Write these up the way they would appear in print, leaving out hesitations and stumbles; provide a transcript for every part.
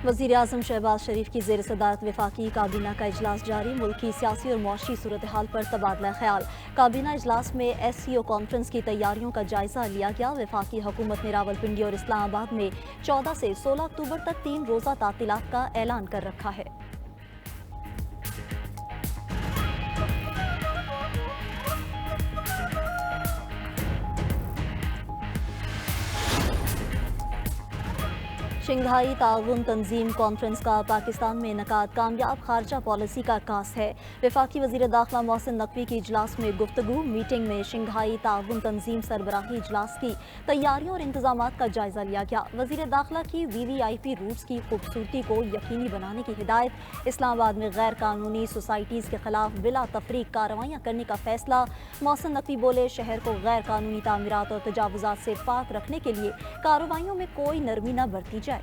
वज़ीर आज़म शहबाज शरीफ की ज़ेर सदारत वफाकी काबीना का इजलास जारी। मुल्क की सियासी और मुआशी सूरत हाल पर तबादला ख्याल। काबीना इजलास में SCO कॉन्फ्रेंस की तैयारियों का जायजा लिया गया। वफाकी हुकूमत ने रावलपिंडी और इस्लामाबाद में 14 से 16 अक्टूबर तक 3 रोज़ा तातीलात का ऐलान कर रखा है। शंघाई ताउन तंजीम कॉन्फ्रेंस का पाकिस्तान में इनकाद कामयाब खारजा पॉलिसी का आगाज है। वफाकी वज़ीर दाखिला मोहसिन नकवी की इजलास में गुफ्तगू। मीटिंग में शंघाई ताउन तंजीम सरबराही इजलास की तैयारियों और इंतजामात का जायजा लिया गया। वज़ीर दाखिला की VVIP रूट्स की खूबसूरती को यकीनी बनाने की हिदायत। इस्लामाबाद में गैर कानूनी सोसाइटीज़ के खिलाफ बिला तफरीक कार्रवाइयाँ करने का फैसला। मोहसिन नकवी बोले, शहर को गैर कानूनी तामीरात और तजावुजात से पाक रखने के लिए कार्रवाइयों में कोई नरमी न बरती जाए।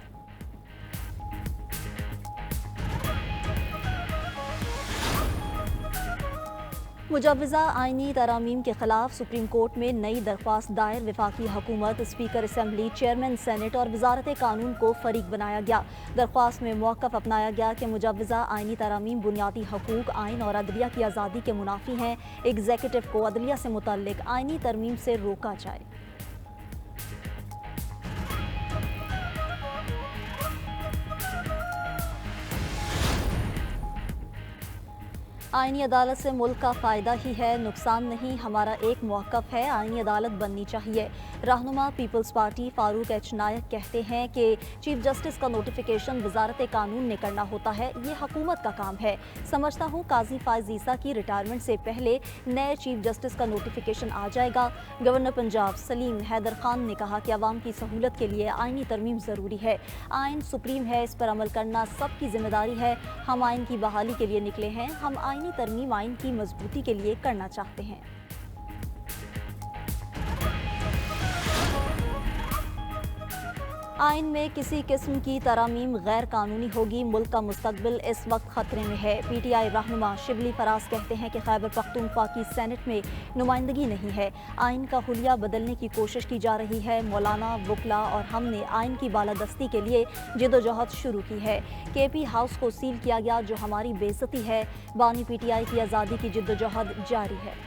मुजव्वज़ा आइनी तरामीम के खिलाफ सुप्रीम कोर्ट में नई दरख्वास्त दायर। वफाकी हुकूमत, स्पीकर असम्बली, चेयरमैन सेनेट और वजारत कानून को फरीक बनाया गया। दरख्वास्त में मौक़िफ़ अपनाया गया कि मुजव्वज़ा आइनी तरामीम बुनियादी हकूक़, आइन और अदलिया की आज़ादी के मुनाफी हैं। एग्जीक्यूटिव को अदलिया से मुतल्लिक़ आइनी तरमीम से रोका जाए। आइनी अदालत से मुल्क का फ़ायदा ही है, नुकसान नहीं। हमारा एक मौक़िफ़ है, आइनी अदालत बननी चाहिए। रहनुमा पीपल्स पार्टी फारूक H नायक कहते हैं कि चीफ जस्टिस का नोटिफिकेशन वजारत कानून ने करना होता है, ये हुकूमत का काम है। समझता हूँ काजी फायज़ ईसा की रिटायरमेंट से पहले नए चीफ जस्टिस का नोटिफिकेशन आ जाएगा। गवर्नर पंजाब सलीम हैदर खान ने कहा कि अवाम की सहूलत के लिए आइनी तरमीम ज़रूरी है। आइन सुप्रीम है, इस पर अमल करना सबकी जिम्मेदारी है। हम आइन की बहाली के लिए निकले हैं। हम आइनी तरमीम आइन की मजबूती के लिए करना चाहते हैं। आइन में किसी किस्म की तरामीम गैर कानूनी होगी। मुल्क का मुस्तकबिल इस वक्त खतरे में है। PTI रहनुमा शिबली फराज कहते हैं कि खैबर पख्तूनख्वा की सेनेट में नुमाइंदगी नहीं है। आइन का हुलिया बदलने की कोशिश की जा रही है। मौलाना, वकला और हमने आइन की बालादस्ती के लिए जिदोजहद शुरू की है। KP हाउस को सील किया गया, जो हमारी बेइज्जती है। बानी PTI की आज़ादी की जिदोजहद जारी है।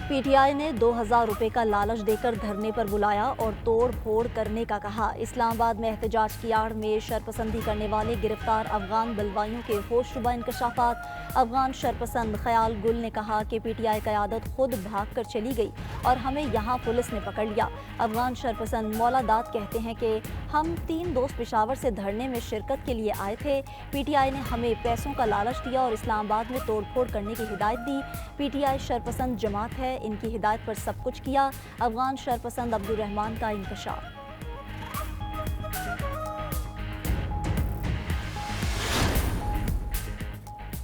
PTI ने 2000 रुपये का लालच देकर धरने पर बुलाया और तोड़ फोड़ करने का कहा। इस्लामाबाद में एहतजाज की आड़ में शरपसंदी करने वाले गिरफ्तार अफगान बलवाइयों के होशरुबा इंकशाफात। अफगान शरपसंद ख्याल गुल ने कहा कि PTI क़यादत खुद भाग कर चली गई और हमें यहाँ पुलिस ने पकड़ लिया। अफगान शरपसंद मौला दाद कहते हैं कि हम 3 दोस्त पेशावर से धरने में शिरकत के लिए आए थे। PTI ने हमें पैसों का लालच दिया और इस्लामाबाद में तोड़ फोड़ करने की हिदायत दी। PTI शरपसंद जमात है, इनकी हिदायत पर सब कुछ किया। अफगान शरपसंद अब्दुल रहमान का इंकशाफ।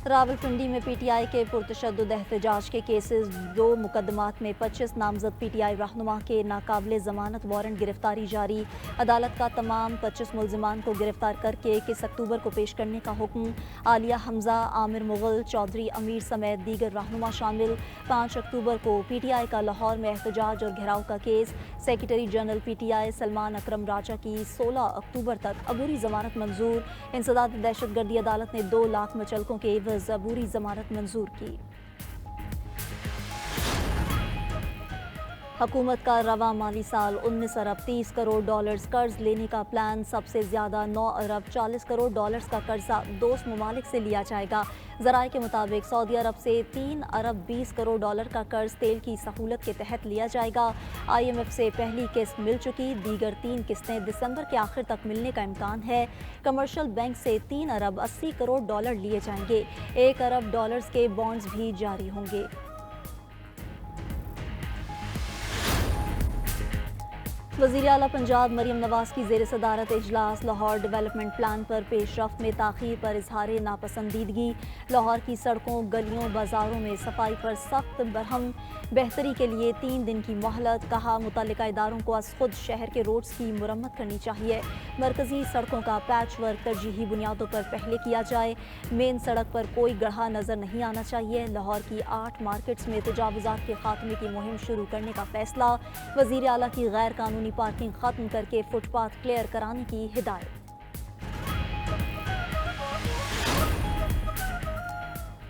रावलपिंडी में PTI के पुरतशद्दुद एहतजाज के केसेस। 2 मुकदमात में 25 नामजद PTI रहनुमा के नाकाबिले ज़मानत वारंट गिरफ्तारी जारी। अदालत का तमाम 25 मुल्ज़िमान को गिरफ्तार करके 21 अक्टूबर को पेश करने का हुक्म। आलिया हमजा, आमिर मुगल, चौधरी अमीर समेत दीगर रहनुमा शामिल। 5 अक्टूबर को PTI का लाहौर में एहतजाज और घेराव का केस। Secretary general PTI Salman Akram Raja की 16 अक्टूबर तक अबूरी ज़मानत मंजूर। इंसदाद दहशतगर्दी अदालत ने 2 लाख मुचलकों के अबूरी ज़मानत मंजूर की। हुकूमत का रवा माली साल 19 अरब 30 करोड़ डॉलर्स कर्ज लेने का प्लान। सबसे ज़्यादा 9 अरब 40 करोड़ डॉलर्स का कर्जा दोस्त ममालिक से लिया जाएगा। ज़राए के मुताबिक सऊदी अरब से 3 अरब 20 करोड़ डॉलर का कर्ज तेल की सहूलत के तहत लिया जाएगा। IMF से पहली किस्त मिल चुकी, दीगर 3 किस्तें दिसंबर के आखिर तक मिलने का इम्कान है। कमर्शियल बैंक से 3 अरब 80 करोड़ डॉलर लिए जाएंगे। 1 अरब डॉलर्स के बॉन्ड्स भी जारी होंगे। وزیر اعلیٰ پنجاب مریم نواز کی زیر صدارت اجلاس لاہور ڈیولپمنٹ پلان پر پیش رفت میں تاخیر پر اظہار ناپسندیدگی۔ لاہور کی سڑکوں، گلیوں، بازاروں میں صفائی پر سخت برہم، بہتری کے لیے 3 دن کی مہلت۔ کہا متعلقہ اداروں کو از خود شہر کے روڈز کی مرمت کرنی چاہیے۔ مرکزی سڑکوں کا پیچ ورک ترجیحی بنیادوں پر پہلے کیا جائے۔ مین سڑک پر کوئی گڑھا نظر نہیں آنا چاہیے۔ لاہور کی 8 مارکیٹس میں تجاوزات کے خاتمے کی مہم شروع کرنے کا فیصلہ۔ وزیر اعلیٰ کی غیر قانونی پارکنگ ختم کر کے فٹ پاتھ کلیئر کرانے کی ہدایت۔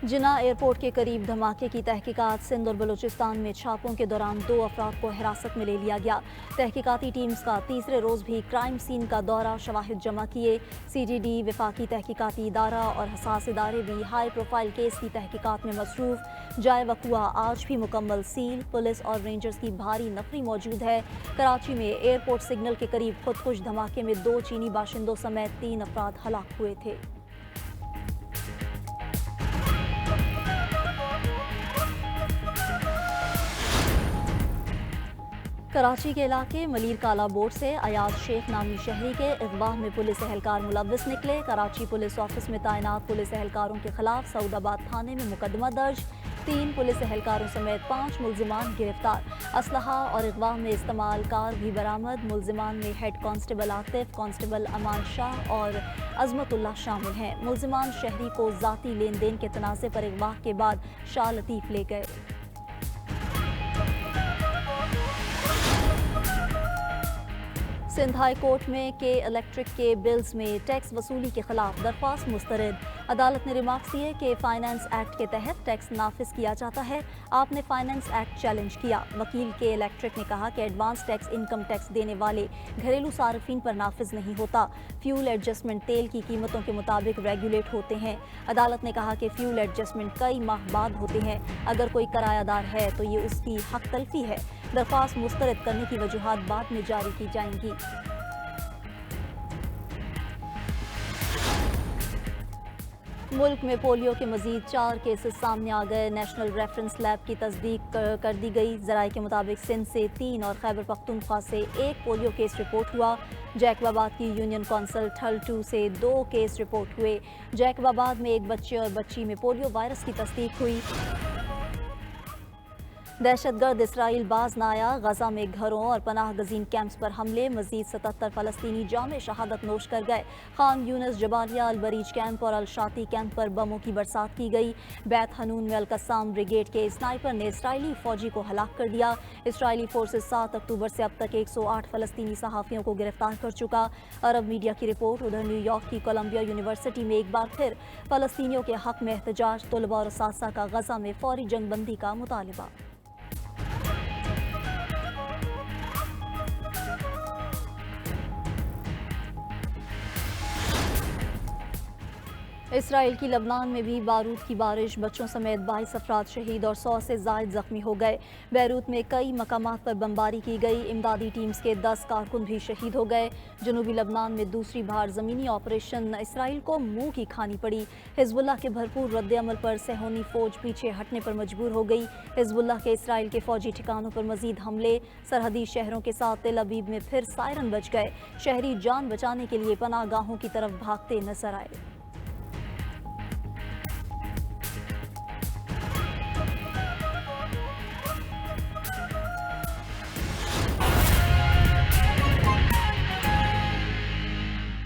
جناح ایئرپورٹ کے قریب دھماکے کی تحقیقات۔ سندھ اور بلوچستان میں چھاپوں کے دوران 2 افراد کو حراست میں لے لیا گیا۔ تحقیقاتی ٹیمز کا تیسرے روز بھی کرائم سین کا دورہ، شواہد جمع کیے۔ سی ٹی ڈی، وفاقی تحقیقاتی ادارہ اور حساس ادارے بھی ہائی پروفائل کیس کی تحقیقات میں مصروف۔ جائے وقوع آج بھی مکمل سیل، پولیس اور رینجرز کی بھاری نفری موجود ہے۔ کراچی میں ایئرپورٹ سگنل کے قریب خودکش دھماکے میں 2 چینی باشندوں سمیت 3 افراد ہلاک ہوئے تھے۔ کراچی کے علاقے ملیر کالا بورڈ سے ایاز شیخ نامی شہری کے اغوا میں پولیس اہلکار ملوث نکلے۔ کراچی پولیس آفس میں تعینات پولیس اہلکاروں کے خلاف سعود آباد تھانے میں مقدمہ درج۔ 3 پولیس اہلکاروں سمیت 5 ملزمان گرفتار۔ اسلحہ اور اغوا میں استعمال کار بھی برآمد۔ ملزمان میں ہیڈ کانسٹیبل عاطف، کانسٹیبل امان شاہ اور عظمت اللہ شامل ہیں۔ ملزمان شہری کو ذاتی لین دین کے تنازع پر اغوا کے بعد شاہ لطیف لے گئے۔ سندھ ہائی کورٹ میں کے الیکٹرک کے بلز میں ٹیکس وصولی کے خلاف درخواست مسترد۔ عدالت نے ریمارکس دیے کہ فائنانس ایکٹ کے تحت ٹیکس نافذ کیا جاتا ہے۔ آپ نے فائنانس ایکٹ چیلنج کیا۔ وکیل کے الیکٹرک نے کہا کہ ایڈوانس ٹیکس انکم ٹیکس دینے والے گھریلو صارفین پر نافذ نہیں ہوتا۔ فیول ایڈجسٹمنٹ تیل کی قیمتوں کے مطابق ریگولیٹ ہوتے ہیں۔ عدالت نے کہا کہ فیول ایڈجسٹمنٹ کئی ماہ بعد ہوتے ہیں۔ اگر کوئی کرایہ دار ہے تو یہ اس کی حق تلفی ہے۔ درخواست مسترد کرنے کی وجوہات بعد میں جاری کی جائیں گی۔ ملک میں پولیو کے مزید 4 کیسز سامنے آ گئے۔ نیشنل ریفرنس لیب کی تصدیق کر دی گئی۔ ذرائع کے مطابق سندھ سے 3 اور خیبر پختونخوا سے 1 پولیو کیس رپورٹ ہوا۔ جیکب آباد کی یونین کونسل ٹھل 2 سے 2 کیس رپورٹ ہوئے۔ جیکب آباد میں ایک بچے اور بچی میں پولیو وائرس کی تصدیق ہوئی۔ دہشت گرد اسرائیل باز نہ آیا۔ غزہ میں گھروں اور پناہ گزین کیمپس پر حملے، مزید 77 فلسطینی جام شہادت نوش کر گئے۔ خان یونس، جبالیہ، البریج کیمپ اور الشاطی کیمپ پر بموں کی برسات کی گئی۔ بیت حنون میں القسام بریگیڈ کے اسنائپر نے اسرائیلی فوجی کو ہلاک کر دیا۔ اسرائیلی فورسز 7 اکتوبر سے اب تک 108 فلسطینی صحافیوں کو گرفتار کر چکا۔ عرب میڈیا کی رپورٹ۔ ادھر نیو یارک کی کولمبیا یونیورسٹی میں ایک بار پھر فلسطینیوں کے حق میں احتجاج، طلباء اور اساتذہ کا غزہ میں فوری جنگ بندی کا مطالبہ۔ اسرائیل کی لبنان میں بھی بارود کی بارش، بچوں سمیت 22 افراد شہید اور 100 سے زائد زخمی ہو گئے۔ بیروت میں کئی مقامات پر بمباری کی گئی۔ امدادی ٹیمز کے 10 کارکن بھی شہید ہو گئے۔ جنوبی لبنان میں دوسری بار زمینی آپریشن، اسرائیل کو منہ کی کھانی پڑی۔ حزب اللہ کے بھرپور رد عمل پر صہیونی فوج پیچھے ہٹنے پر مجبور ہو گئی۔ حزب اللہ کے اسرائیل کے فوجی ٹھکانوں پر مزید حملے، سرحدی شہروں کے ساتھ تل ابیب میں پھر سائرن بج گئے۔ شہری جان بچانے کے لیے پناہ گاہوں کی طرف بھاگتے نظر آئے۔